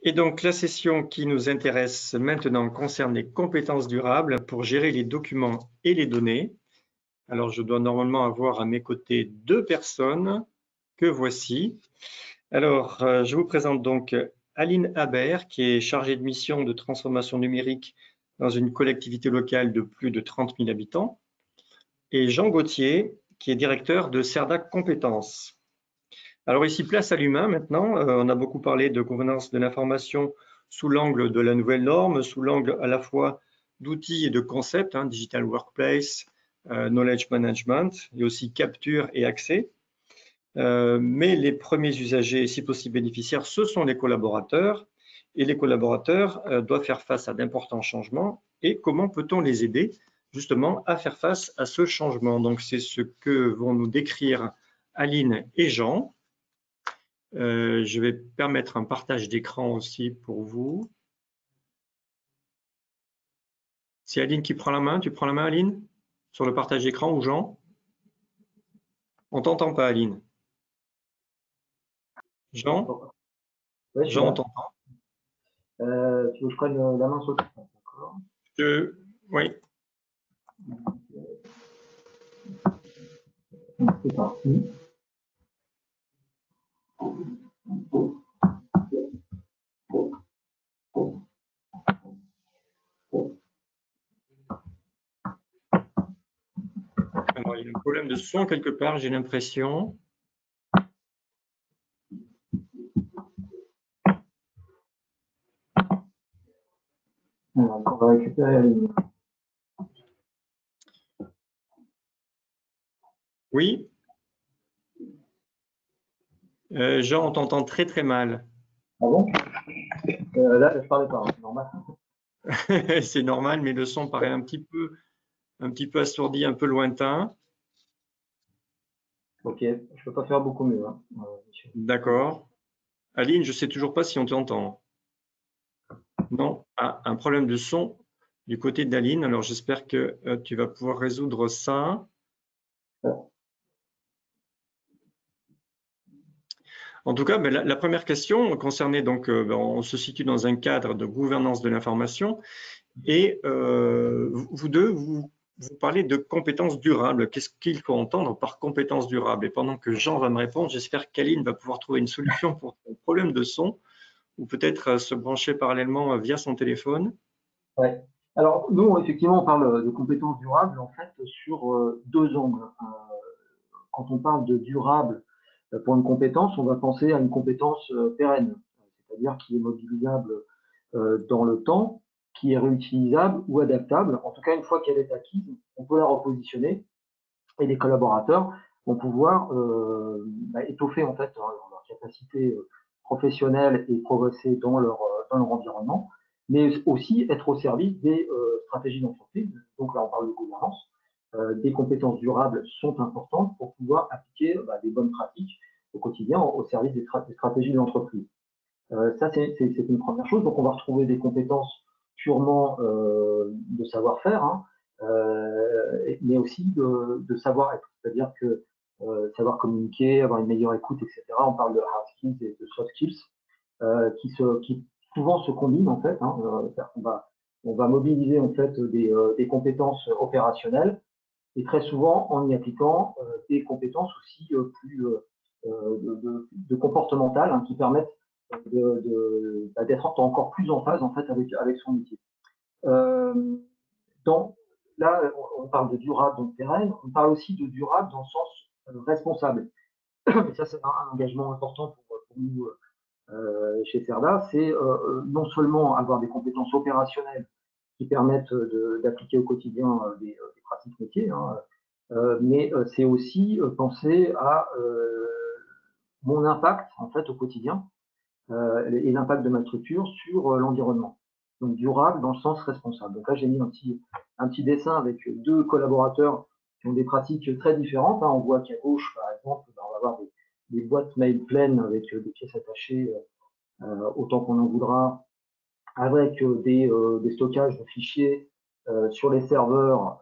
Et donc, la session qui nous intéresse maintenant concerne les compétences durables pour gérer les documents et les données. Alors, je dois normalement avoir à mes côtés deux personnes que voici. Alors, je vous présente donc Aline Habert, qui est chargée de mission de transformation numérique dans une collectivité locale de plus de 30 000 habitants, et Jean Gauthier, qui est directeur de CERDA Compétences. Alors ici, place à l'humain maintenant. On a beaucoup parlé de gouvernance de l'information sous l'angle de la nouvelle norme, sous l'angle à la fois d'outils et de concepts, digital workplace, knowledge management, et aussi capture et accès. Mais les premiers usagers, si possible bénéficiaires, ce sont les collaborateurs. Et les collaborateurs doivent faire face à d'importants changements. Et comment peut-on les aider justement à faire face à ce changement? Donc c'est ce que vont nous décrire Aline et Jean. Je vais permettre un partage d'écran aussi pour vous. C'est Aline qui prend la main. Tu prends la main, Aline, sur le partage d'écran ou Jean? On t'entend pas, Aline. Jean? Ouais, Jean, on t'entend. tu veux que je prenne la main sur le téléphone, d'accord? Oui. C'est parti. Alors, il y a un problème de son quelque part, j'ai l'impression. Alors, on va récupérer la ligne. Oui. Jean, on t'entend très très mal. Ah bon? Là, je parlais pas, c'est normal. C'est normal, mais le son paraît un petit peu assourdi, un peu lointain. Ok, je peux pas faire beaucoup mieux. Hein. D'accord. Aline, je sais toujours pas si on t'entend. Non, un problème de son du côté d'Aline. Alors, j'espère que tu vas pouvoir résoudre ça. En tout cas, la première question concernait donc, on se situe dans un cadre de gouvernance de l'information et vous deux, vous parlez de compétences durables. Qu'est-ce qu'il faut entendre par compétences durables? Et pendant que Jean va me répondre, j'espère qu'Aline va pouvoir trouver une solution pour son problème de son ou peut-être se brancher parallèlement via son téléphone. Ouais. Alors, nous, effectivement, on parle de compétences durables, en fait, sur deux angles. Quand on parle de durable pour une compétence, on va penser à une compétence pérenne, c'est-à-dire qui est mobilisable dans le temps, qui est réutilisable ou adaptable. En tout cas, une fois qu'elle est acquise, on peut la repositionner et les collaborateurs vont pouvoir étoffer en fait leur capacité professionnelle et progresser dans leur environnement, mais aussi être au service des stratégies d'entreprise. Donc là, on parle de gouvernance. Des compétences durables sont importantes pour pouvoir appliquer des bonnes pratiques au quotidien au service des stratégies de l'entreprise. Ça, c'est une première chose. Donc, on va retrouver des compétences purement de savoir-faire, hein, mais aussi de savoir-être. C'est-à-dire que savoir communiquer, avoir une meilleure écoute, etc. On parle de hard skills et de soft skills qui souvent se combinent en fait. Hein, on va mobiliser en fait des compétences opérationnelles et très souvent en y appliquant des compétences aussi plus de comportementales hein, qui permettent d'être encore plus en phase en fait avec son métier. Donc là, on parle de durable, donc pérenne. On parle aussi de durable dans le sens responsable. Et ça, c'est un engagement important pour nous chez CERDA. C'est non seulement avoir des compétences opérationnelles qui permettent d'appliquer au quotidien des pratiques métiers, hein, mais c'est aussi penser à mon impact en fait au quotidien et l'impact de ma structure sur l'environnement. Donc durable dans le sens responsable. Donc là, j'ai mis un petit dessin avec deux collaborateurs qui ont des pratiques très différentes. Hein. On voit qu'à gauche, par exemple, on va avoir des boîtes mail pleines avec des pièces attachées autant qu'on en voudra, avec des stockages de fichiers sur les serveurs,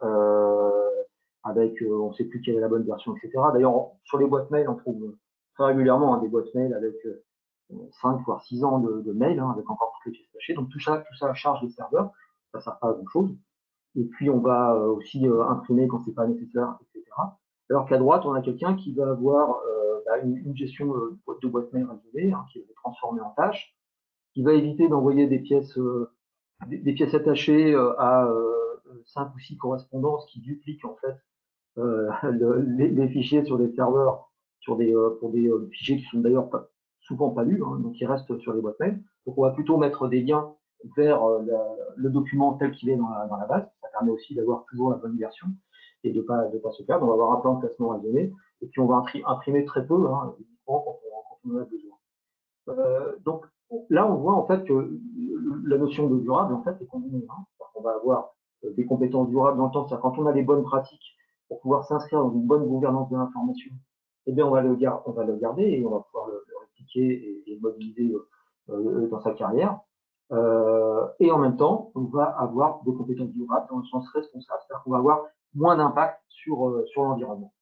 avec on ne sait plus quelle est la bonne version, etc. D'ailleurs, sur les boîtes mail, on trouve très régulièrement hein, des boîtes mail avec 5 voire 6 ans de mail, hein, avec encore toutes les pièces cachées. Donc tout ça charge les serveurs, ça ne sert pas à grand chose. Et puis on va aussi imprimer quand c'est pas nécessaire, etc. Alors qu'à droite, on a quelqu'un qui va avoir une gestion de boîte mail résumée, hein, qui va les transformer en tâches, qui va éviter d'envoyer des pièces attachées à 5 ou 6 correspondances qui dupliquent en fait les fichiers sur des serveurs, pour des fichiers qui sont d'ailleurs souvent pas lus, hein, donc qui restent sur les boîtes mail. Donc on va plutôt mettre des liens vers le document tel qu'il est dans la base. Ça permet aussi d'avoir toujours la bonne version et de pas se perdre. On va avoir un plan de classement raisonné et puis on va imprimer très peu, hein, quand on en a besoin. Donc là, on voit en fait que la notion de durable en fait est combinée. Hein. On va avoir des compétences durables dans le temps, c'est-à-dire quand on a les bonnes pratiques pour pouvoir s'inscrire dans une bonne gouvernance de l'information, eh bien on va le garder et on va pouvoir le répliquer et le mobiliser dans sa carrière. Et en même temps, on va avoir des compétences durables dans le sens responsable, c'est-à-dire qu'on va avoir moins d'impact sur l'environnement.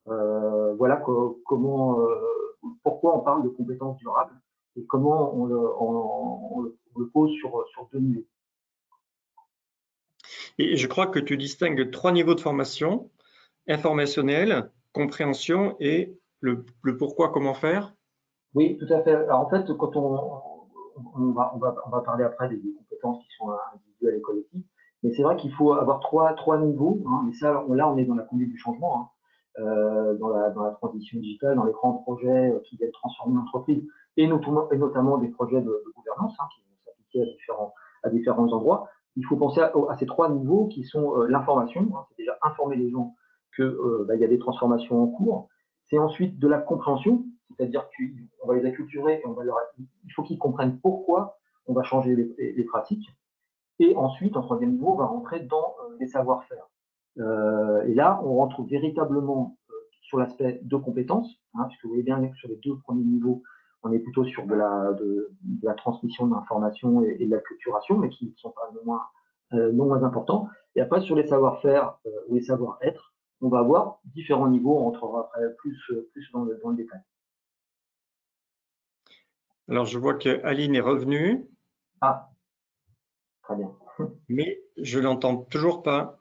Voilà pourquoi on parle de compétences durables et comment on le pose sur 2 niveaux. Et je crois que tu distingues 3 niveaux de formation: informationnel, compréhension et le pourquoi, comment faire. Oui, tout à fait. Alors en fait, quand on va parler après des compétences qui sont individuelles et collectives, mais c'est vrai qu'il faut avoir trois niveaux. Hein, et ça, là, on est dans la conduite du changement, hein, dans la transition digitale, dans les grands projets qui viennent transformer l'entreprise, et notamment des projets de gouvernance, hein, qui vont s'appliquer à différents endroits. Il faut penser à ces 3 niveaux qui sont l'information, hein, c'est déjà informer les gens qu'il y a des transformations en cours. C'est ensuite de la compréhension, c'est-à-dire qu'on va les acculturer et il faut qu'ils comprennent pourquoi on va changer les pratiques. Et ensuite, en 3e niveau, on va rentrer dans les savoir-faire. Et là, on rentre véritablement sur l'aspect de compétences, hein, puisque vous voyez bien que sur les 2 premiers niveaux, on est plutôt sur de la transmission d'informations et de l'acculturation, mais qui ne sont pas non moins importants. Et après, sur les savoir-faire ou les savoir-être, on va avoir différents niveaux, on rentrera après plus dans le détail. Alors, je vois que Aline est revenue. Ah, très bien. Mais je l'entends toujours pas.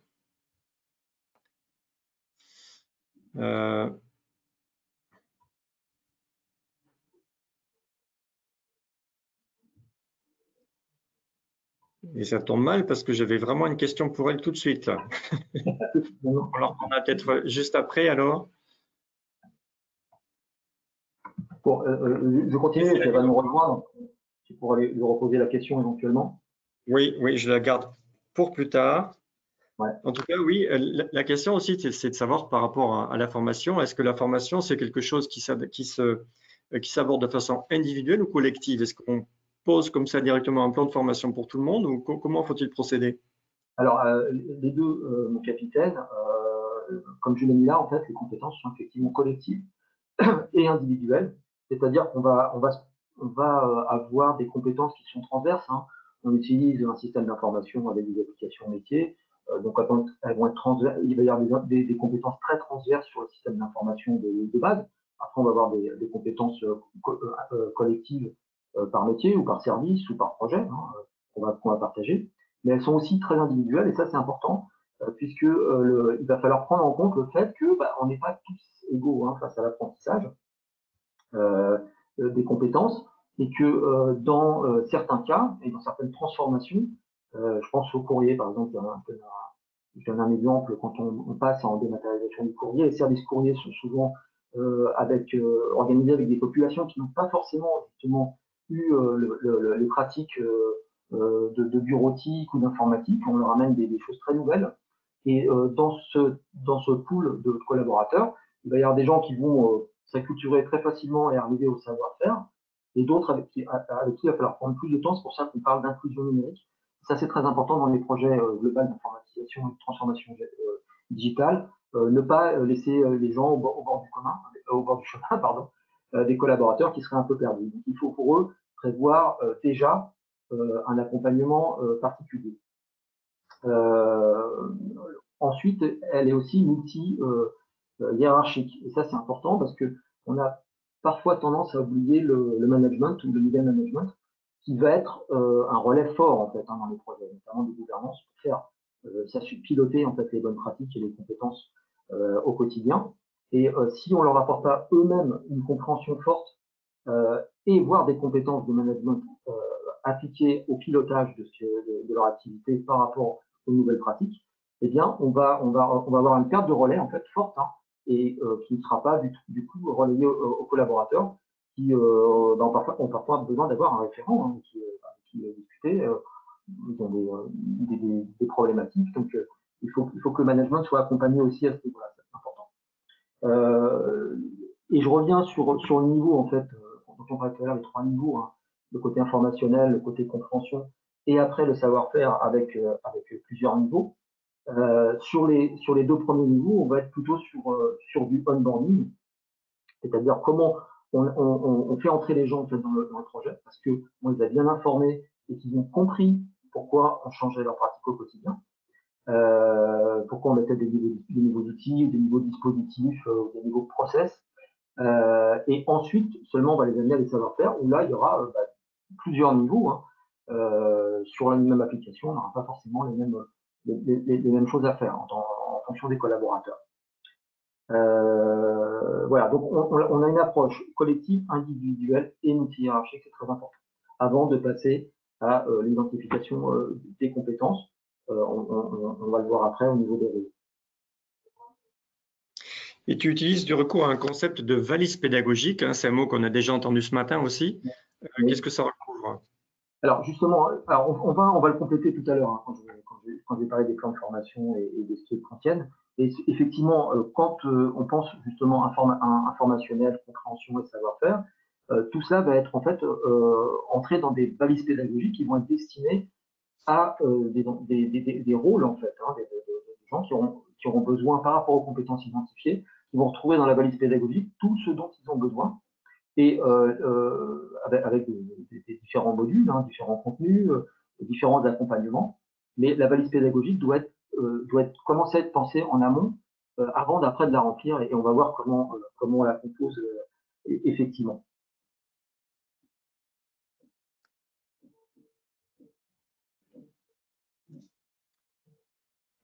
Et ça tombe mal parce que j'avais vraiment une question pour elle tout de suite. Là. Alors qu'on a peut-être juste après alors. Bon, je continue, elle va nous rejoindre. Tu pourras lui reposer la question éventuellement. Oui, je la garde pour plus tard. Ouais. En tout cas, oui, la question aussi, c'est de savoir par rapport à la formation, est-ce que la formation, c'est quelque chose qui s'aborde de façon individuelle ou collective? Est-ce qu'on pose comme ça directement un plan de formation pour tout le monde ou comment faut-il procéder? Alors, les deux, mon capitaine, comme je l'ai mis là, en fait, les compétences sont effectivement collectives et individuelles. C'est-à-dire qu'on va avoir des compétences qui sont transverses. Hein. On utilise un système d'information avec des applications métiers. Donc, elles vont être transverses. Il va y avoir des compétences très transverses sur le système d'information de base. Après, on va avoir des compétences collectives par métier ou par service ou par projet, hein, qu'on va partager. Mais elles sont aussi très individuelles et ça, c'est important puisque il va falloir prendre en compte le fait que on n'est pas tous égaux hein, face à l'apprentissage des compétences et que dans certains cas et dans certaines transformations, je pense au courrier par exemple, je donne un exemple quand on passe en dématérialisation du courrier, les services courriers sont souvent organisés avec des populations qui n'ont pas forcément justement eu les pratiques de bureautique ou d'informatique, on leur amène des choses très nouvelles. Et dans ce pool de collaborateurs, il va y avoir des gens qui vont s'acculturer très facilement et arriver au savoir-faire, et d'autres avec qui il va falloir prendre plus de temps. C'est pour ça qu'on parle d'inclusion numérique. Ça, c'est très important dans les projets globaux d'informatisation et de transformation digitale. Ne pas laisser les gens au bord du chemin, pardon, des collaborateurs qui seraient un peu perdus. Donc, il faut pour eux prévoir déjà un accompagnement particulier. Ensuite, elle est aussi multi-hiérarchique. Et ça, c'est important parce que on a parfois tendance à oublier le management ou le middle management, qui va être un relais fort en fait dans les projets, notamment de gouvernance, pour faire piloter en fait les bonnes pratiques et les compétences au quotidien. Et si on leur apporte pas eux-mêmes une compréhension forte et voire des compétences de management appliquées au pilotage de leur activité par rapport aux nouvelles pratiques, eh bien on va avoir une perte de relais en fait forte, hein, et qui ne sera pas du coup relayée aux collaborateurs qui ont parfois besoin d'avoir un référent, hein, qui discuter. Ils ont des problématiques, donc il faut que le management soit accompagné aussi à ce niveau-là, c'est important. Et je reviens sur le niveau, en fait, dont on parlait tout à l'heure, les 3 niveaux, hein, le côté informationnel, le côté compréhension, et après le savoir-faire avec plusieurs niveaux. Sur les 2 premiers niveaux, on va être plutôt sur du onboarding, c'est-à-dire comment on fait entrer les gens en fait, dans le projet, parce qu'on les a bien informés et qu'ils ont compris pourquoi on changeait leur pratique au quotidien. Pourquoi on mettait des niveaux d'outils, des niveaux de dispositifs, des niveaux de process. Et ensuite, seulement, on va les amener à des savoir-faire, où là, il y aura plusieurs niveaux. Hein. Sur la même application, on n'aura pas forcément les mêmes choses à faire en fonction des collaborateurs. Voilà, donc on a une approche collective, individuelle et multi-hiérarchique, c'est très important, avant de passer à l'identification des compétences. On va le voir après au niveau des rôles. Et tu utilises du recours à un concept de valise pédagogique, hein, c'est un mot qu'on a déjà entendu ce matin aussi. Oui. Qu'est-ce que ça recouvre? Alors justement, on va le compléter tout à l'heure, hein, quand j'ai parlé des plans de formation et des ce qu'ils contiennent. Et effectivement, quand on pense justement informationnel, compréhension et savoir-faire, tout ça va être en fait entré dans des balises pédagogiques qui vont être destinées à des rôles en fait, hein, des gens qui auront besoin par rapport aux compétences identifiées, qui vont retrouver dans la balise pédagogique tout ce dont ils ont besoin, et avec des différents modules, hein, différents contenus, différents accompagnements. Mais la balise pédagogique doit commencer à être pensée en amont avant d'après de la remplir, et on va voir comment on la compose effectivement.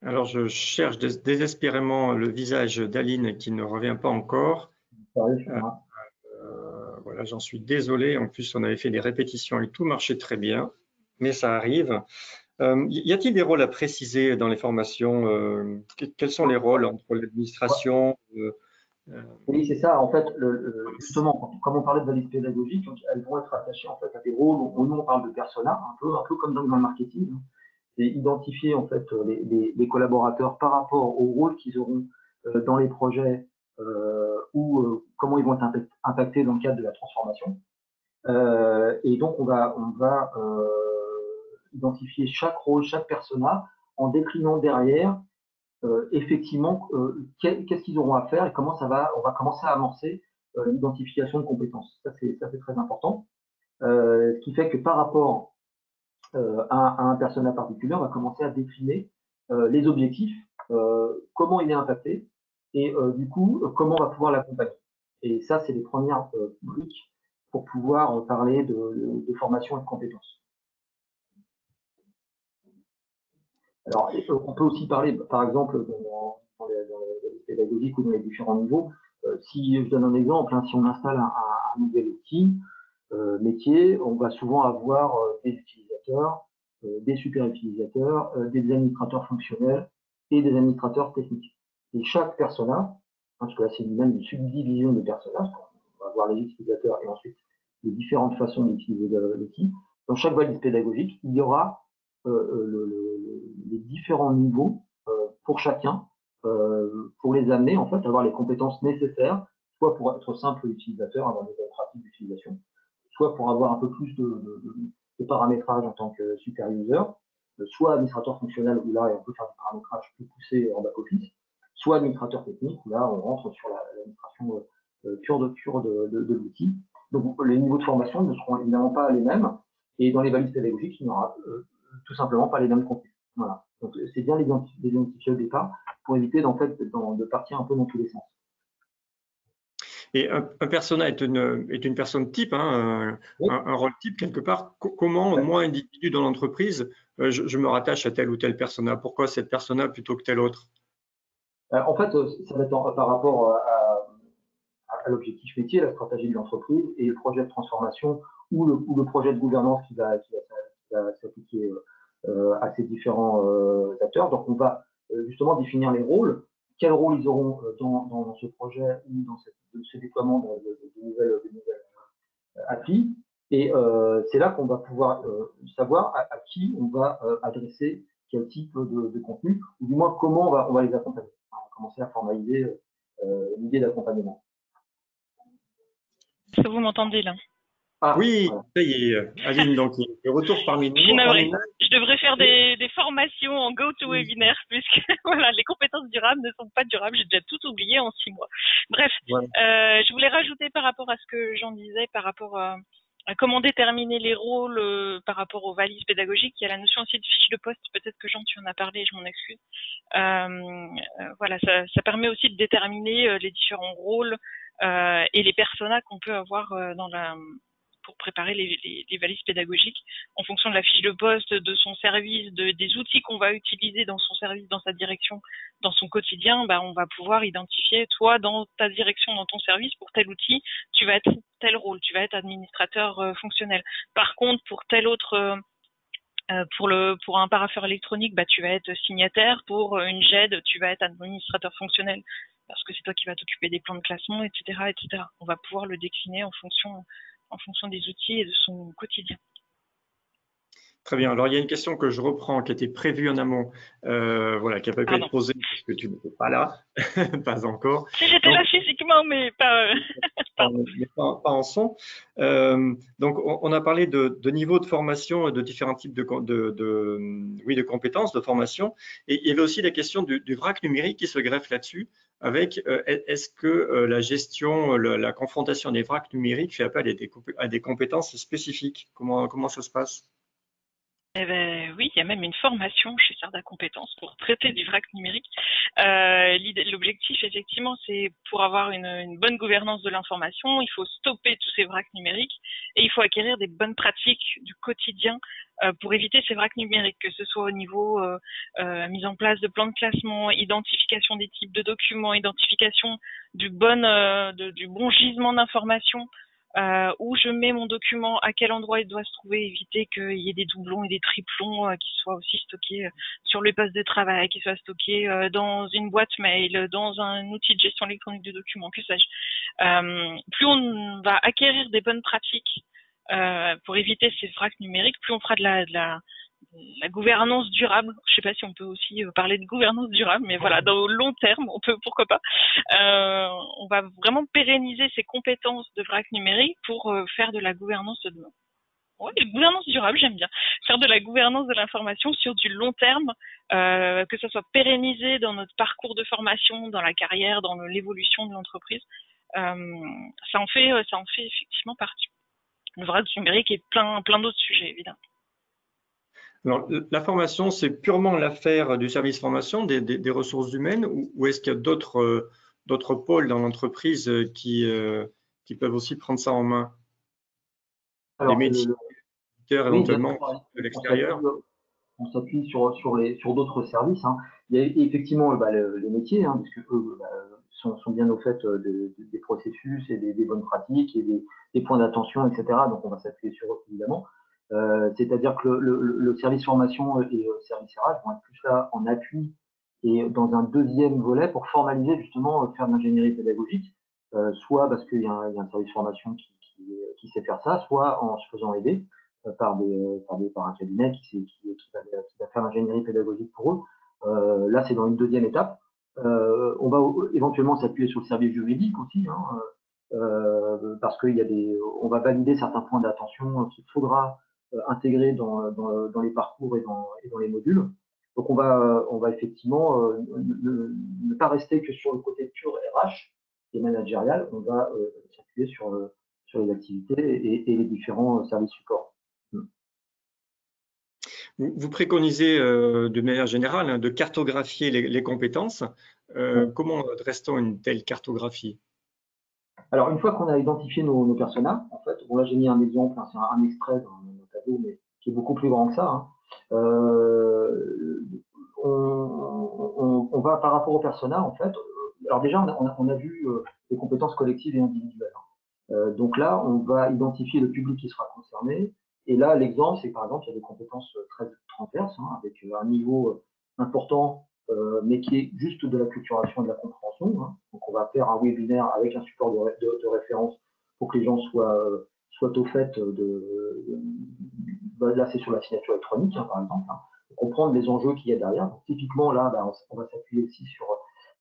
Alors, je cherche désespérément le visage d'Aline qui ne revient pas encore. Voilà, j'en suis désolé. En plus, on avait fait des répétitions et tout marchait très bien, mais ça arrive. Y a-t-il des rôles à préciser dans les formations? Quels sont les rôles entre l'administration? Oui, c'est ça. En fait, justement, comme on parlait de valise pédagogique, elles vont être attachées en fait à des rôles. Nous, on parle de persona, un peu comme dans le marketing. C'est identifier en fait les collaborateurs par rapport au rôle qu'ils auront dans les projets ou comment ils vont être impactés dans le cadre de la transformation. Et donc, on va identifier chaque rôle, chaque persona, en déclinant derrière effectivement qu'est-ce qu'ils auront à faire et on va commencer à amorcer l'identification de compétences. Ça, c'est très important. Ce qui fait que par rapport à un persona particulier, on va commencer à décliner les objectifs, comment il est impacté et du coup, comment on va pouvoir l'accompagner. Et ça, c'est les premières briques pour pouvoir parler de formation et de compétences. Alors, on peut aussi parler, par exemple, dans les pédagogiques ou dans les différents niveaux. Si je donne un exemple, hein, si on installe un nouvel outil métier, on va souvent avoir des utilisateurs, des super utilisateurs, des administrateurs fonctionnels et des administrateurs techniques. Et chaque persona, hein, parce que là c'est même une subdivision de personnages, on va voir les utilisateurs et ensuite les différentes façons d'utiliser l'outil. Dans chaque valise pédagogique, il y aura les différents niveaux pour chacun, pour les amener en fait à avoir les compétences nécessaires, soit pour être simple utilisateur, avoir des bonnes pratiques d'utilisation, soit pour avoir un peu plus de paramétrage en tant que super user, soit administrateur fonctionnel où là on peut faire du paramétrage plus poussé en back-office, soit administrateur technique où là on rentre sur l'administration pure de l'outil. Donc les niveaux de formation ne seront évidemment pas les mêmes, et dans les valises pédagogiques, il n'y aura tout simplement pas les mêmes contenus. Voilà. Donc c'est bien l'identifier au départ pour éviter en fait, de partir un peu dans tous les sens. Et un persona est une personne type, hein, Oui. un rôle type quelque part. Comment, moi, individu dans l'entreprise, je me rattache à tel ou tel persona? Pourquoi cette persona plutôt que tel autre? En fait, ça va être par rapport à l'objectif métier, la stratégie de l'entreprise et le projet de transformation ou le projet de gouvernance qui va s'appliquer à ces différents acteurs. Donc, on va justement définir les rôles, quels rôles ils auront dans ce projet ou dans ce déploiement de nouvelles applis. Et c'est là qu'on va pouvoir savoir à qui on va adresser quel type de contenu, ou du moins comment on va les accompagner. On va commencer à formaliser l'idée d'accompagnement. Est-ce que vous m'entendez là? Ah, Oui, voilà. ça y est, Aline, donc le retour parmi Je suis nous. navrée. Je devrais faire des formations en GoToWebinar puisque voilà, les compétences durables ne sont pas durables. J'ai déjà tout oublié en 6 mois. Bref, Voilà. je voulais rajouter par rapport à ce que Jean disait, par rapport à comment déterminer les rôles par rapport aux valises pédagogiques. Il y a la notion aussi de fiche de poste. Peut-être que Jean, tu en as parlé, je m'en excuse. Voilà, ça permet aussi de déterminer les différents rôles et les personas qu'on peut avoir pour préparer les valises pédagogiques en fonction de la fiche de poste, de son service, des outils qu'on va utiliser dans son service, dans sa direction, dans son quotidien. On va pouvoir identifier, toi, dans ta direction, dans ton service, pour tel outil, tu vas être tel rôle, tu vas être administrateur fonctionnel. Par contre, pour tel autre pour un parapheur électronique, tu vas être signataire. Pour une GED, tu vas être administrateur fonctionnel parce que c'est toi qui vas t'occuper des plans de classement, etc., etc. On va pouvoir le décliner en fonction des outils et de son quotidien. Très bien. Alors, il y a une question que je reprends, qui était prévue en amont, voilà, qui n'a pas pu être posée parce que tu n'étais pas là, pas encore. Si j'étais là physiquement, mais pas, mais pas en son. Donc, on a parlé de niveau de formation et de différents types de compétences, de formation. Et il y avait aussi la question du vrac numérique qui se greffe là-dessus, avec est-ce que la gestion, la confrontation des vracs numériques fait appel à des compétences spécifiques? Comment ça se passe? Eh ben, oui, il y a même une formation chez Sarda Compétences pour traiter du vrac numérique. L'objectif, effectivement, c'est pour avoir une bonne gouvernance de l'information, il faut stopper tous ces vracs numériques et il faut acquérir des bonnes pratiques du quotidien pour éviter ces vracs numériques, que ce soit au niveau mise en place de plans de classement, identification des types de documents, identification du bon gisement d'informations. Où je mets mon document, à quel endroit il doit se trouver, éviter qu'il y ait des doublons et des triplons qui soient aussi stockés sur le poste de travail, qui soient stockés dans une boîte mail, dans un outil de gestion électronique de documents, que sais-je. Plus on va acquérir des bonnes pratiques pour éviter ces vracs numériques, plus on fera de la gouvernance durable. Je sais pas si on peut aussi parler de gouvernance durable, mais voilà, dans le long terme, on peut, pourquoi pas. On va vraiment pérenniser ces compétences de vrac numérique pour faire de la gouvernance de gouvernance durable, j'aime bien. Faire de la gouvernance de l'information sur du long terme, que ça soit pérennisé dans notre parcours de formation, dans la carrière, dans l'évolution de l'entreprise. Ça en fait effectivement partie. Le vrac numérique et plein d'autres sujets, évidemment. Alors, la formation, c'est purement l'affaire du service formation, des ressources humaines, ou est-ce qu'il y a d'autres pôles dans l'entreprise qui peuvent aussi prendre ça en main? Alors, des métiers, éventuellement de l'extérieur? On s'appuie sur d'autres services. Hein. Il y a effectivement les métiers, hein, parce que eux sont bien au fait des processus et des bonnes pratiques et des points d'attention, etc. Donc, on va s'appuyer sur eux, évidemment. C'est-à-dire que le service formation et le service RH vont être plus là en appui et dans un deuxième volet pour formaliser justement faire de l'ingénierie pédagogique, soit parce qu'il y a un service formation qui sait faire ça, soit en se faisant aider par un cabinet qui va faire l'ingénierie pédagogique pour eux. Là, c'est dans une deuxième étape. On va éventuellement s'appuyer sur le service juridique aussi, hein, parce on va valider certains points d'attention qu'il faudra intégrer dans les parcours et dans les modules. Donc, on va effectivement ne pas rester que sur le côté pur RH et managérial. On va s'appuyer sur les activités et les différents services supports. Vous préconisez de manière générale de cartographier les compétences. Comment dresse-t-on une telle cartographie? Alors, une fois qu'on a identifié nos personas, en fait, bon là j'ai mis un exemple, hein, c'est un extrait d'un tableau, mais qui est beaucoup plus grand que ça. Hein. On va par rapport aux personas, en fait. Alors déjà, on a vu les compétences collectives et individuelles. Donc là, on va identifier le public qui sera concerné. Et là, l'exemple, c'est par exemple, il y a des compétences très transverses, hein, avec un niveau important, mais qui est juste de la culturation et de la compréhension. Hein. Donc, on va faire un webinaire avec un support de référence pour que les gens soient au fait là, c'est sur la signature électronique, hein, par exemple, hein, pour comprendre les enjeux qu'il y a derrière. Donc, typiquement, là, on va s'appuyer aussi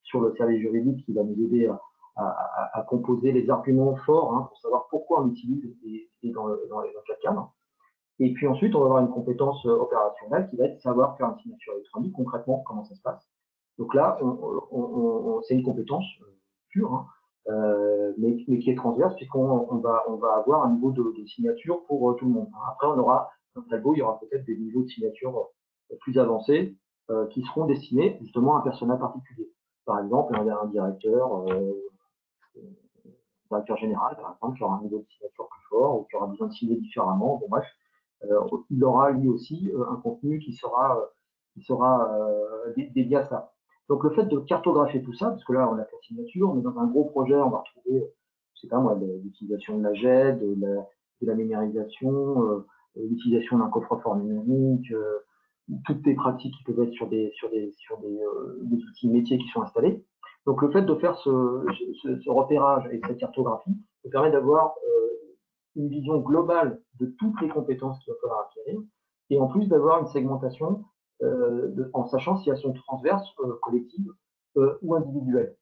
sur le service juridique qui va nous aider à composer les arguments forts, hein, pour savoir pourquoi on utilise et dans quel cadre. Et puis ensuite, on va avoir une compétence opérationnelle qui va être savoir faire une signature électronique, concrètement, comment ça se passe. Donc là, c'est une compétence pure, hein, mais qui est transverse, puisqu'on va avoir un niveau de signature pour tout le monde. Après, on aura un tableau, il y aura peut-être des niveaux de signature plus avancés qui seront destinés justement à un personnel particulier. Par exemple, il y a un directeur général, par exemple, qui aura un niveau de signature plus fort ou qui aura besoin de signer différemment. Bon, bref, il aura lui aussi un contenu qui sera dédié à ça. Donc, le fait de cartographier tout ça, parce que là, on a la signature, mais dans un gros projet, on va retrouver, je sais pas moi, l'utilisation de la GED, de la numérisation, l'utilisation d'un coffre-fort numérique, toutes les pratiques qui peuvent être sur des outils métiers qui sont installés. Donc, le fait de faire ce repérage et cette cartographie nous permet d'avoir une vision globale de toutes les compétences qu'il va falloir acquérir, et en plus d'avoir une segmentation en sachant si elles sont transverses, collectives ou individuelles.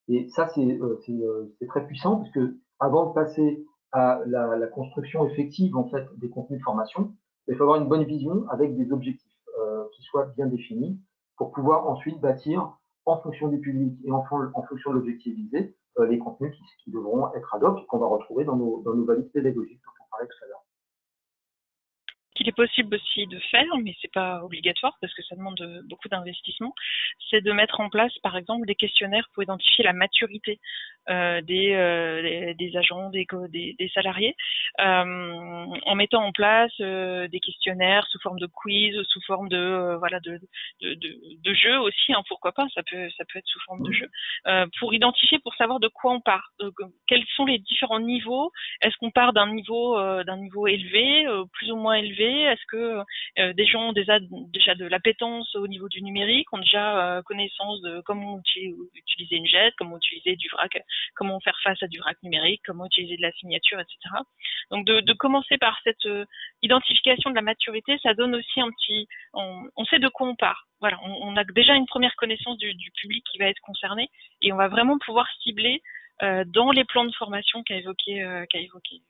Et ça, c'est très puissant, parce que avant de passer à la construction effective en fait des contenus de formation, il faut avoir une bonne vision avec des objectifs qui soient bien définis pour pouvoir ensuite bâtir en fonction du public et en fonction de l'objectif visé les contenus qui devront être ad hoc et qu'on va retrouver dans nos valises pédagogiques dont on parlait tout à l'heure. Qu'il est possible aussi de faire, mais c'est pas obligatoire parce que ça demande beaucoup d'investissement, c'est de mettre en place, par exemple, des questionnaires pour identifier la maturité des agents, des salariés, en mettant en place des questionnaires sous forme de quiz, sous forme de jeu aussi, hein, pourquoi pas, ça peut être sous forme de jeu, pour identifier, pour savoir de quoi on part, quels sont les différents niveaux. Est-ce qu'on part d'un niveau élevé, plus ou moins élevé? Est-ce que des gens ont déjà de l'appétence au niveau du numérique, ont déjà connaissance de comment utiliser une GED, comment utiliser du VRAC, comment faire face à du VRAC numérique, comment utiliser de la signature, etc. Donc de commencer par cette identification de la maturité, ça donne aussi on sait de quoi on part. Voilà, on a déjà une première connaissance du public qui va être concerné, et on va vraiment pouvoir cibler dans les plans de formation qu'a évoqué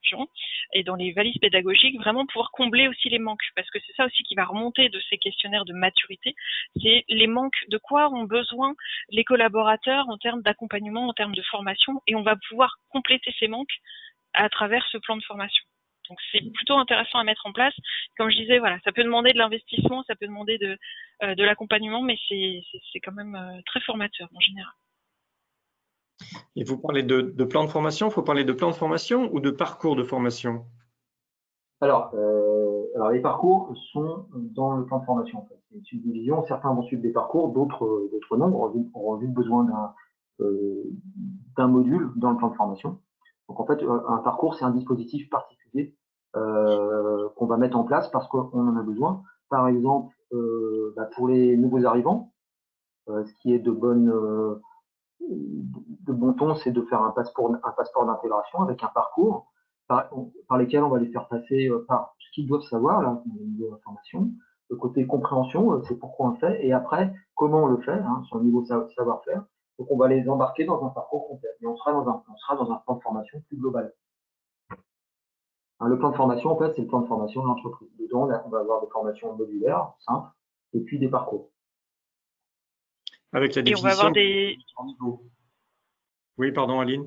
Jean, et dans les valises pédagogiques, vraiment pouvoir combler aussi les manques, parce que c'est ça aussi qui va remonter de ces questionnaires de maturité, c'est les manques, de quoi ont besoin les collaborateurs en termes d'accompagnement, en termes de formation, et on va pouvoir compléter ces manques à travers ce plan de formation. Donc c'est plutôt intéressant à mettre en place. Comme je disais, voilà, ça peut demander de l'investissement, ça peut demander de l'accompagnement, mais c'est quand même très formateur en général. Et vous parlez de plan de formation, il faut parler de plan de formation ou de parcours de formation? Alors les parcours sont dans le plan de formation. En fait. C'est une subdivision. Certains vont suivre des parcours, d'autres non, auront juste besoin d'un module dans le plan de formation. Donc en fait, un parcours, c'est un dispositif particulier qu'on va mettre en place parce qu'on en a besoin. Par exemple, pour les nouveaux arrivants, ce qui est de bon ton, c'est de faire un passeport d'intégration avec un parcours par lesquels on va les faire passer par ce qu'ils doivent savoir, là, au niveau information. Le côté compréhension, c'est pourquoi on le fait, et après, comment on le fait, hein, sur le niveau savoir-faire. Donc, on va les embarquer dans un parcours complet, et on sera dans un plan de formation plus global. Hein, le plan de formation, en fait, c'est le plan de formation de l'entreprise. Dedans, là, on va avoir des formations modulaires, simples, et puis des parcours. Avec la définition. Et on va avoir des... Oui, pardon, Aline.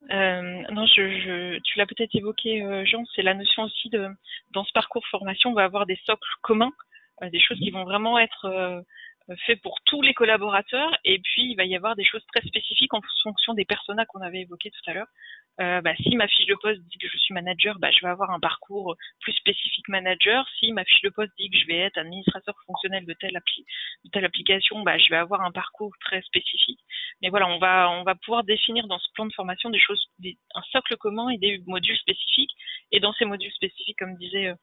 Non, tu l'as peut-être évoqué, Jean, c'est la notion aussi dans ce parcours formation, on va avoir des socles communs, des choses qui vont vraiment être fait pour tous les collaborateurs. Et puis, il va y avoir des choses très spécifiques en fonction des personas qu'on avait évoqués tout à l'heure. Si ma fiche de poste dit que je suis manager, je vais avoir un parcours plus spécifique manager. Si ma fiche de poste dit que je vais être administrateur fonctionnel de telle application, je vais avoir un parcours très spécifique. Mais voilà, on va pouvoir définir dans ce plan de formation un socle commun et des modules spécifiques. Et dans ces modules spécifiques, comme disait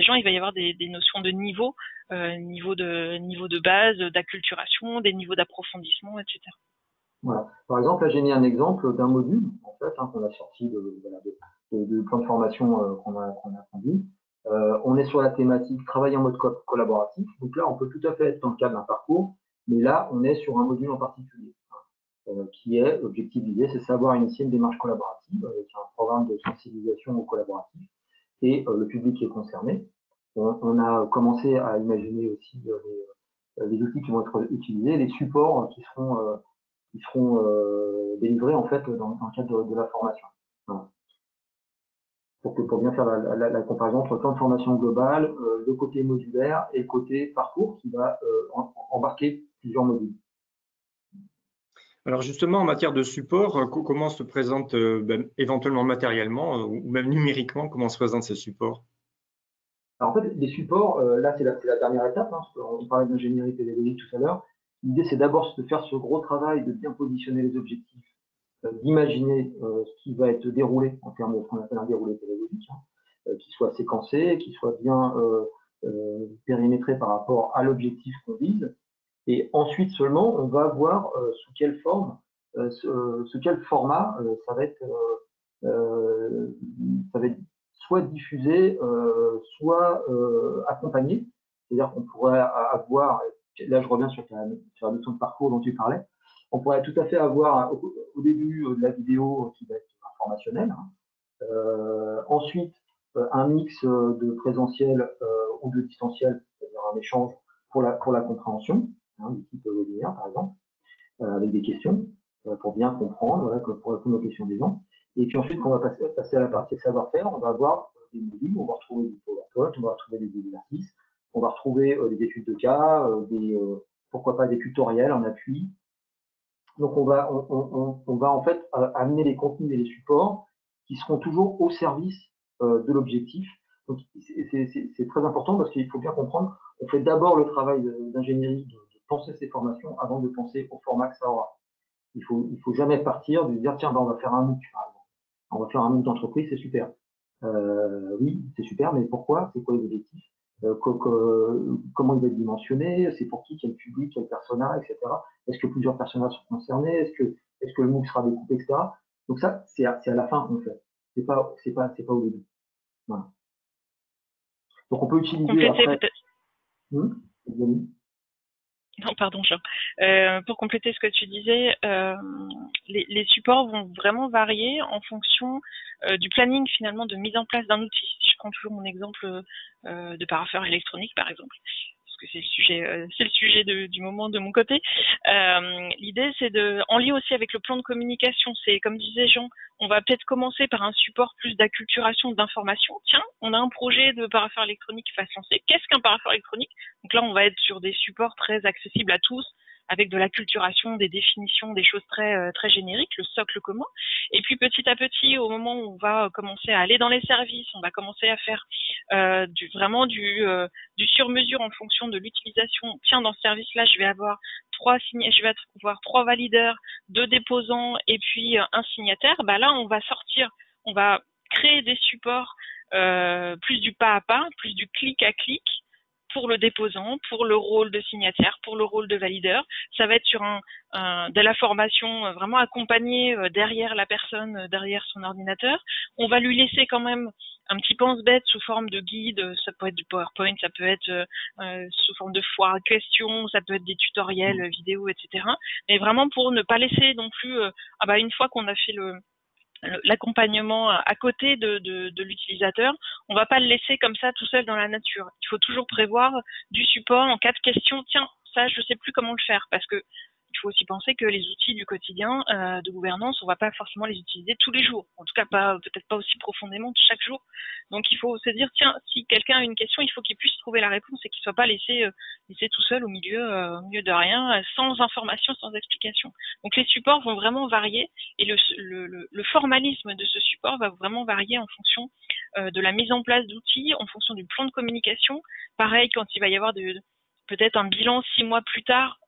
Jean, il va y avoir des notions de niveau, niveau de base, d'acculturation, des niveaux d'approfondissement, etc. Voilà. Par exemple, là, j'ai mis un exemple d'un module, en fait, qu'on a sorti de plan de formation qu'on a conduit. On est sur la thématique travailler en mode collaboratif. Donc là, on peut tout à fait être dans le cadre d'un parcours, mais là, on est sur un module en particulier, qui est, l'objectif d'idée, c'est savoir initier une démarche collaborative avec un programme de sensibilisation au collaboratif et le public qui est concerné. On a commencé à imaginer aussi les outils qui vont être utilisés, les supports qui seront délivrés en fait dans le cadre de la formation. Voilà. Pour bien faire la comparaison entre le plan de formation global, le côté modulaire et le côté parcours qui va embarquer plusieurs modules. Alors justement, en matière de support, comment se présente éventuellement matériellement ou même numériquement, comment se présentent ces supports? Alors en fait, les supports, là c'est la dernière étape, parce qu'on parlait d'ingénierie pédagogique tout à l'heure. L'idée c'est d'abord de faire ce gros travail de bien positionner les objectifs, d'imaginer ce qui va être déroulé en termes de ce qu'on appelle un déroulé pédagogique, qui soit séquencé, qui soit bien périmétré par rapport à l'objectif qu'on vise. Et ensuite seulement, on va voir sous quelle forme, sous quel format ça va être soit diffusé, soit accompagné. C'est-à-dire qu'on pourrait avoir, là je reviens sur la notion de parcours dont tu parlais, on pourrait tout à fait avoir au début de la vidéo qui va être informationnelle, ensuite un mix de présentiel ou de distanciel, c'est-à-dire un échange pour la compréhension, du type webinaire par exemple, avec des questions pour bien comprendre, voilà, pour répondre aux questions des gens. Et puis ensuite, quand on va passer à la partie savoir-faire, on va avoir des modules, on va retrouver du PowerPoint, on va retrouver des exercices, on va retrouver des études de cas, pourquoi pas des tutoriels en appui. Donc on va en fait amener les contenus et les supports qui seront toujours au service de l'objectif. Donc c'est très important parce qu'il faut bien comprendre, on fait d'abord le travail d'ingénierie, de penser ces formations avant de penser au format que ça aura. Il faut jamais partir de dire tiens, on va faire un MOOC par exemple. On va faire un MOOC d'entreprise, c'est super. Oui, c'est super, mais pourquoi? C'est quoi les objectifs? Comment il va être dimensionné? C'est pour qui? Quel public? Quel persona? Etc. Est-ce que plusieurs personnages sont concernés? Est-ce que le MOOC sera découpé, etc. Donc ça, c'est à la fin qu'on fait. C'est pas au début. Voilà. Donc on peut utiliser après. Non, pardon, Jean. Pour compléter ce que tu disais, les supports vont vraiment varier en fonction du planning finalement de mise en place d'un outil. Je prends toujours mon exemple de parapheur électronique, par exemple, parce que c'est le sujet du moment de mon côté. L'idée, c'est en lien aussi avec le plan de communication. C'est comme disait Jean, on va peut-être commencer par un support plus d'acculturation, d'information. Tiens, on a un projet de parapheur électronique qui va se lancer. Qu'est-ce qu'un parapheur électronique? Donc là, on va être sur des supports très accessibles à tous, avec de l'acculturation, des définitions, des choses très très génériques, le socle commun. Et puis petit à petit, au moment où on va commencer à aller dans les services, on va commencer à faire du sur-mesure en fonction de l'utilisation. Tiens, dans ce service-là, je vais avoir trois valideurs, 2 déposants et puis un signataire. Là, on va créer des supports plus du pas à pas, plus du clic à clic pour le déposant, pour le rôle de signataire, pour le rôle de valideur. Ça va être sur de la formation vraiment accompagnée derrière la personne, derrière son ordinateur. On va lui laisser quand même un petit pense-bête sous forme de guide. Ça peut être du PowerPoint, ça peut être sous forme de foire à questions, ça peut être des tutoriels vidéo, etc. Mais vraiment pour ne pas laisser non plus, une fois qu'on a fait l'accompagnement à côté de l'utilisateur, on va pas le laisser comme ça tout seul dans la nature. Il faut toujours prévoir du support en cas de question. Tiens, ça, je sais plus comment le faire parce que il faut aussi penser que les outils du quotidien de gouvernance, on va pas forcément les utiliser tous les jours. En tout cas, peut-être pas aussi profondément chaque jour. Donc, il faut se dire, tiens, si quelqu'un a une question, il faut qu'il puisse trouver la réponse et qu'il soit pas laissé tout seul au milieu de rien, sans information, sans explication. Donc, les supports vont vraiment varier et le formalisme de ce support va vraiment varier en fonction de la mise en place d'outils, en fonction du plan de communication. Pareil, quand il va y avoir peut-être un bilan 6 mois plus tard,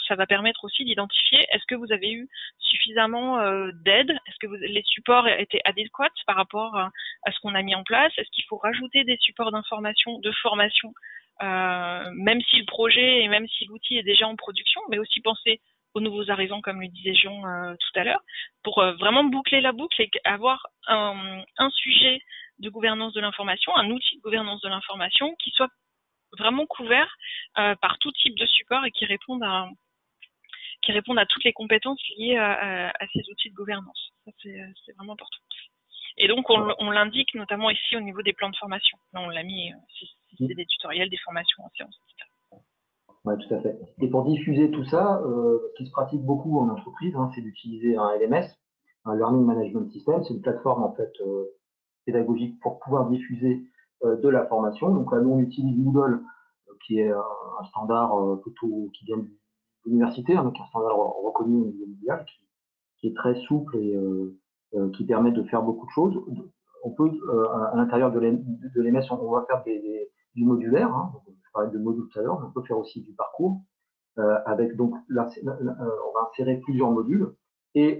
ça va permettre aussi d'identifier est-ce que vous avez eu suffisamment d'aide, est-ce que les supports étaient adéquats par rapport à ce qu'on a mis en place, est-ce qu'il faut rajouter des supports d'information, de formation, même si le projet et même si l'outil est déjà en production, mais aussi penser aux nouveaux arrivants, comme le disait Jean tout à l'heure, pour vraiment boucler la boucle et avoir un sujet de gouvernance de l'information, un outil de gouvernance de l'information qui soit vraiment couvert par tout type de support et qui répondent à toutes les compétences liées à ces outils de gouvernance. Ça, c'est vraiment important. Et donc, on l'indique notamment ici au niveau des plans de formation. Là, on l'a mis, si c'est des tutoriels, des formations en séance, etc. Oui, tout à fait. Et pour diffuser tout ça, ce qui se pratique beaucoup en entreprise, c'est d'utiliser un LMS, un Learning Management System. C'est une plateforme en fait pédagogique pour pouvoir diffuser de la formation. Donc là, nous, on utilise Moodle, qui est un standard plutôt qui vient de l'université, donc un standard reconnu au niveau mondial, qui est très souple et qui permet de faire beaucoup de choses. On peut, à l'intérieur de l'LMS, on va faire du modulaire. Je parlais de module tout à l'heure, mais on peut faire aussi du parcours. Avec donc là, on va insérer plusieurs modules et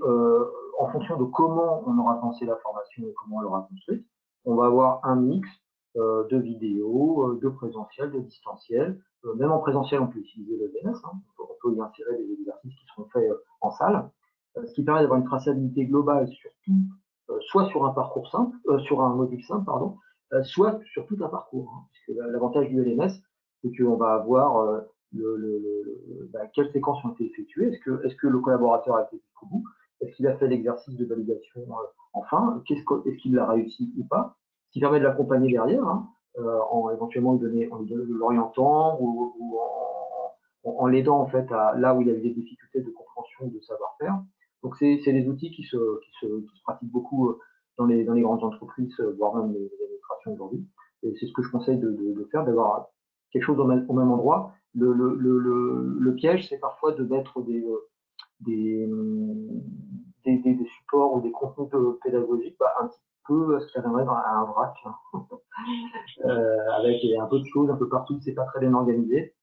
en fonction de comment on aura pensé la formation et comment on l'aura construite, on va avoir un mix de vidéos, de présentiel, de distanciel. Même en présentiel, on peut utiliser le VMS. On peut y insérer des exercices qui seront faits en salle, ce qui permet d'avoir une traçabilité globale sur tout, soit sur un parcours simple, sur un module simple, pardon, soit sur tout un parcours. Puisque l'avantage du LMS, c'est qu'on va avoir quelles séquences ont été effectuées, est-ce que le collaborateur a été jusqu'au bout, est-ce qu'il a fait l'exercice de validation enfin, est-ce qu'il l'a réussi ou pas, ce qui permet de l'accompagner derrière, en éventuellement en l'orientant ou en l'aidant en fait à là où il y a des difficultés de compréhension de savoir-faire. Donc c'est des outils qui se pratiquent beaucoup dans les grandes entreprises, voire même les administrations aujourd'hui. Et c'est ce que je conseille de faire, d'avoir quelque chose au même endroit. Le piège, c'est parfois de mettre des supports ou des contenus pédagogiques un petit peu ce qui amènerait à un vrac, avec un peu de choses un peu partout, c'est pas très bien organisé.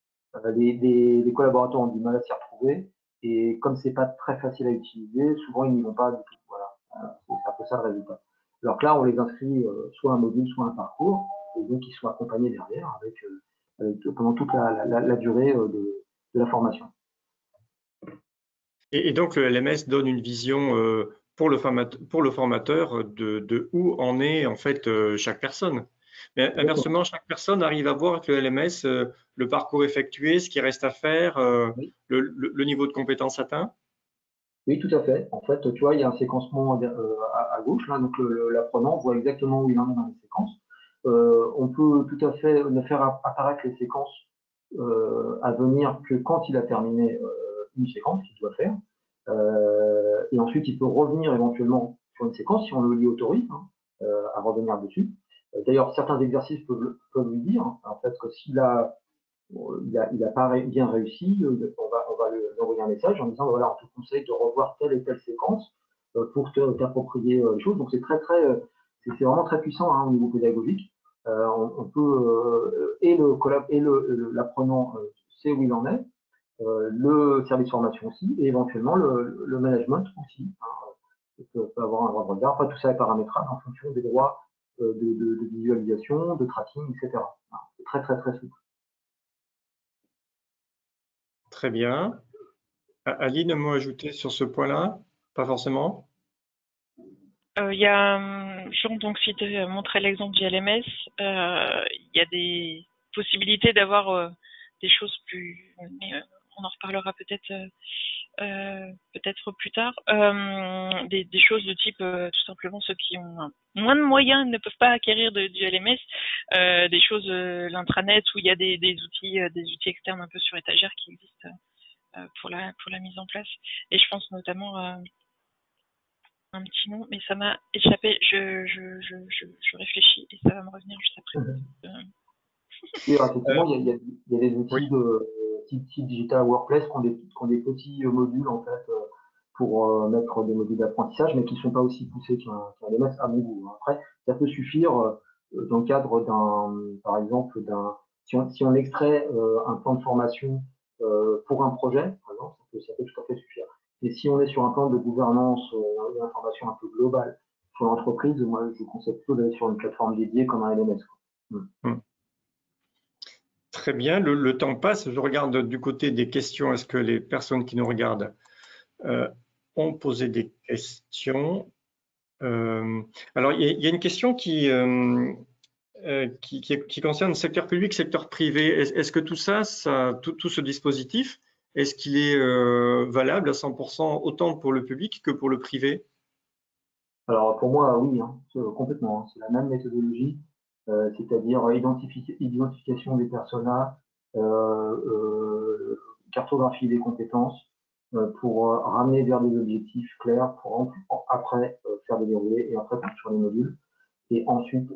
Les collaborateurs ont du mal à s'y retrouver et comme c'est pas très facile à utiliser, souvent ils n'y vont pas du tout. Voilà, c'est un peu ça le résultat. Alors que là, on les inscrit soit un module, soit un parcours, et donc ils sont accompagnés derrière pendant toute la durée de la formation. Et donc, le LMS donne une vision pour le formateur de où en est en fait chaque personne. Mais inversement, chaque personne arrive à voir avec le LMS le parcours effectué, ce qui reste à faire, Oui. le niveau de compétence atteint. Oui, tout à fait. En fait, tu vois, il y a un séquencement à gauche, là, donc l'apprenant voit exactement où il en est dans les séquences. On peut tout à fait ne faire apparaître les séquences à venir que quand il a terminé une séquence qu'il doit faire. Et ensuite, il peut revenir éventuellement sur une séquence si on le lui autorise à revenir dessus. D'ailleurs, certains exercices peuvent lui dire en fait que s'il a pas bien réussi, on va lui envoyer un message en disant voilà, on te conseille de revoir telle et telle séquence pour t'approprier les choses. Donc c'est c'est vraiment très puissant au niveau pédagogique. On peut et l'apprenant sait où il en est, le service formation aussi, et éventuellement le management aussi. Peut avoir un droit de regard. Après, tout ça est paramétrable en fonction des droits de visualisation, de tracking, etc. C'est très très très souple. Très bien. Aline, un mot ajouté sur ce point-là? Pas forcément. Il y a Jean donc montré l'exemple du LMS. Il y a des possibilités d'avoir des choses plus, mais on en reparlera peut-être plus tard. Des choses de type tout simplement ceux qui ont moins de moyens ne peuvent pas acquérir du LMS. Des choses l'intranet où il y a des outils externes un peu sur étagère qui existent pour la mise en place. Et je pense notamment à un petit nom, mais ça m'a échappé. Je réfléchis et ça va me revenir juste après. Et effectivement, il y a des Oui. outils de type Digital Workplace qui ont des petits modules en fait pour mettre des modules d'apprentissage, mais qui ne sont pas aussi poussés qu'un LMS à mon goût. Après, ça peut suffire dans le cadre par exemple, si on extrait un plan de formation pour un projet, par exemple, ça peut tout à fait suffire. Et si on est sur un plan de gouvernance, d'information un peu globale pour l'entreprise, moi, je conseille plutôt d'aller sur une plateforme dédiée comme un LMS, quoi. Très bien, le temps passe. Je regarde du côté des questions. Est-ce que les personnes qui nous regardent ont posé des questions? Alors, il y a une question qui concerne le secteur public, secteur privé. Est-ce que tout ça, tout ce dispositif, est-ce qu'il est valable à 100% autant pour le public que pour le privé? Alors pour moi, oui, complètement. C'est la même méthodologie, c'est-à-dire identification des personas, cartographie des compétences pour ramener vers des objectifs clairs pour après faire des déroulés et après sur les modules et ensuite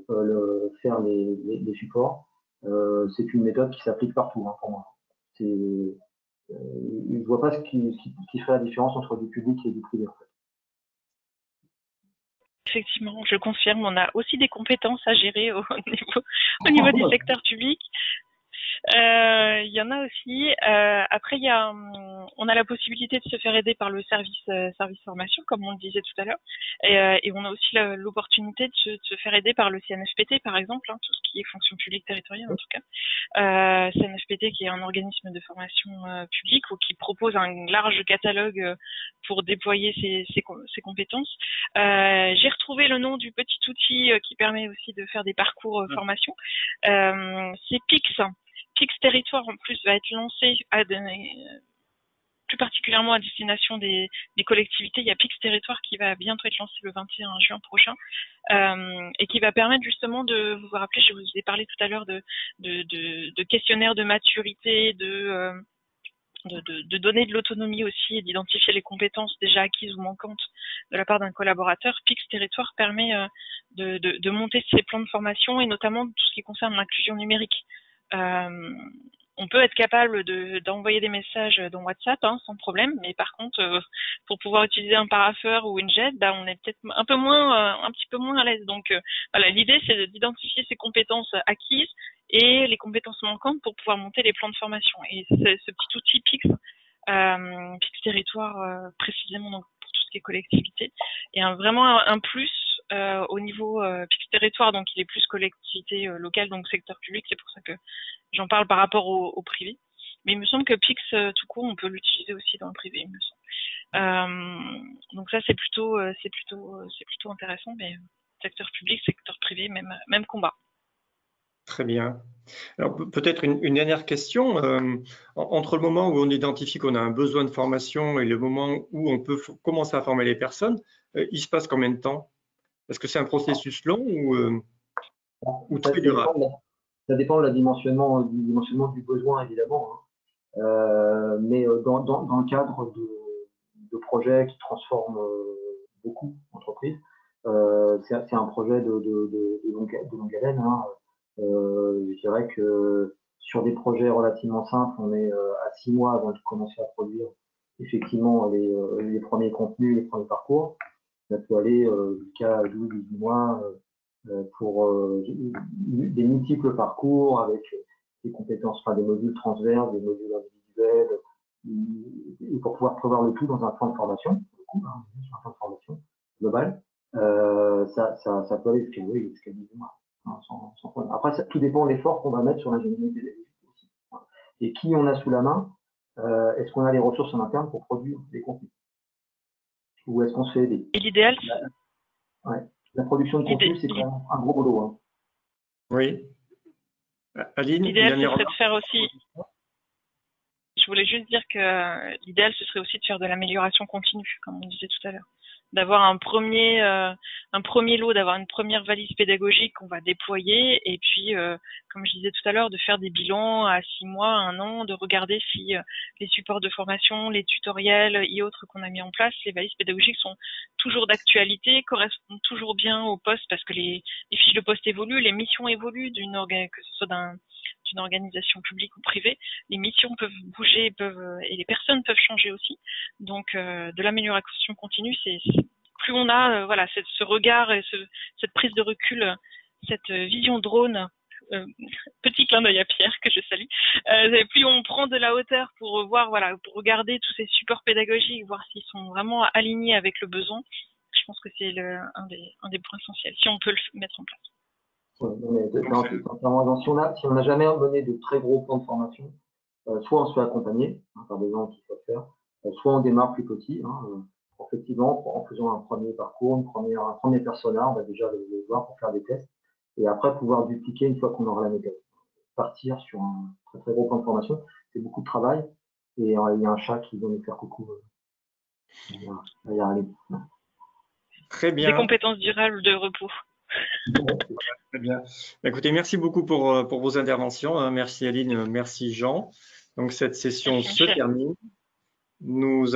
faire les supports. C'est une méthode qui s'applique partout pour moi. Je ne vois pas ce qui ferait la différence entre du public et du privé en fait. Effectivement, je confirme, on a aussi des compétences à gérer au niveau du secteur public. Il y en a aussi. Après, on a la possibilité de se faire aider par le service formation, comme on le disait tout à l'heure, et on a aussi l'opportunité de se faire aider par le CNFPT, par exemple, tout ce qui est fonction publique territoriale en tout cas. CNFPT qui est un organisme de formation publique ou qui propose un large catalogue pour déployer ses compétences. J'ai retrouvé le nom du petit outil qui permet aussi de faire des parcours formation. C'est PIX. PIX Territoire en plus va être lancé plus particulièrement à destination des collectivités. Il y a PIX Territoire qui va bientôt être lancé le 21 juin prochain et qui va permettre justement de, vous vous rappelez, je vous ai parlé tout à l'heure de questionnaires de maturité, de donner de l'autonomie aussi et d'identifier les compétences déjà acquises ou manquantes de la part d'un collaborateur. PIX Territoire permet de monter ces plans de formation et notamment tout ce qui concerne l'inclusion numérique. On peut être capable d'envoyer des messages dans WhatsApp sans problème, mais par contre, pour pouvoir utiliser un parapheur ou une JET, on est peut-être un petit peu moins à l'aise. Donc voilà, l'idée c'est d'identifier ces compétences acquises et les compétences manquantes pour pouvoir monter les plans de formation. Et ce petit outil PIX Territoire précisément donc pour tout ce qui est collectivité, et vraiment un plus au niveau PIX Territoire, donc il est plus collectivité locale, donc secteur public, c'est pour ça que j'en parle par rapport au privé. Mais il me semble que PIX tout court, on peut l'utiliser aussi dans le privé, il me semble. Donc ça c'est plutôt intéressant, mais secteur public, secteur privé, même combat. Très bien. Alors peut-être une dernière question. Entre le moment où on identifie qu'on a un besoin de formation et le moment où on peut commencer à former les personnes, il se passe combien de temps? Est-ce que c'est un processus long ou très durable? Ça dépend de dimensionnement du besoin, évidemment. Mais dans le cadre de projets qui transforment beaucoup l'entreprise, c'est un projet de longue haleine. Je dirais que sur des projets relativement simples, on est à 6 mois avant de commencer à produire effectivement les premiers contenus, les premiers parcours. Ça peut aller jusqu'à 12-18 mois pour des multiples parcours avec des compétences, des modules transverses, des modules individuels, et pour pouvoir prévoir le tout dans un plan de formation, un plan de formation global, ça peut aller jusqu'à 18 mois. Sans problème. Après, tout dépend de l'effort qu'on va mettre sur l'ingénierie pédagogique aussi. Et qui on a sous la main, est-ce qu'on a les ressources en interne pour produire des contenus? Ou est-ce qu'on se fait aider? Et l'idéal, la production de contenu, c'est quand même un gros boulot. Oui. Aline, l'idéal, ce serait de faire aussi. Je voulais juste dire que l'idéal, ce serait aussi de faire de l'amélioration continue, comme on disait tout à l'heure. d'avoir un premier lot, d'avoir une première valise pédagogique qu'on va déployer, et puis comme je disais tout à l'heure, de faire des bilans à 6 mois, 1 an, de regarder si les supports de formation, les tutoriels et autres qu'on a mis en place, les valises pédagogiques sont toujours d'actualité, correspondent toujours bien au poste, parce que les fiches de poste évoluent, les missions évoluent, que ce soit d'une organisation publique ou privée, les missions peuvent bouger, et les personnes peuvent changer aussi. Donc de l'amélioration continue, plus on a voilà ce regard et cette prise de recul, cette vision drone, petit clin d'œil à Pierre que je salue, plus on prend de la hauteur pour voir, voilà, pour regarder tous ces supports pédagogiques, voir s'ils sont vraiment alignés avec le besoin. Je pense que c'est un des points essentiels, si on peut le mettre en place. Si on n'a jamais donné de très gros plans de formation, soit on se fait accompagner par des gens qui savent faire, soit on démarre plus petit. Effectivement, en faisant un premier parcours, un premier persona, on va déjà le voir pour faire des tests, et après pouvoir dupliquer une fois qu'on aura la méthode. Partir sur un très très gros plan de formation, c'est beaucoup de travail, et il y a un chat qui vient nous faire coucou. Il y a aller. Très bien. Des compétences durables de repos. Très bien. Écoutez, merci beaucoup pour vos interventions. Merci Aline, merci Jean. Donc cette session se termine. Nous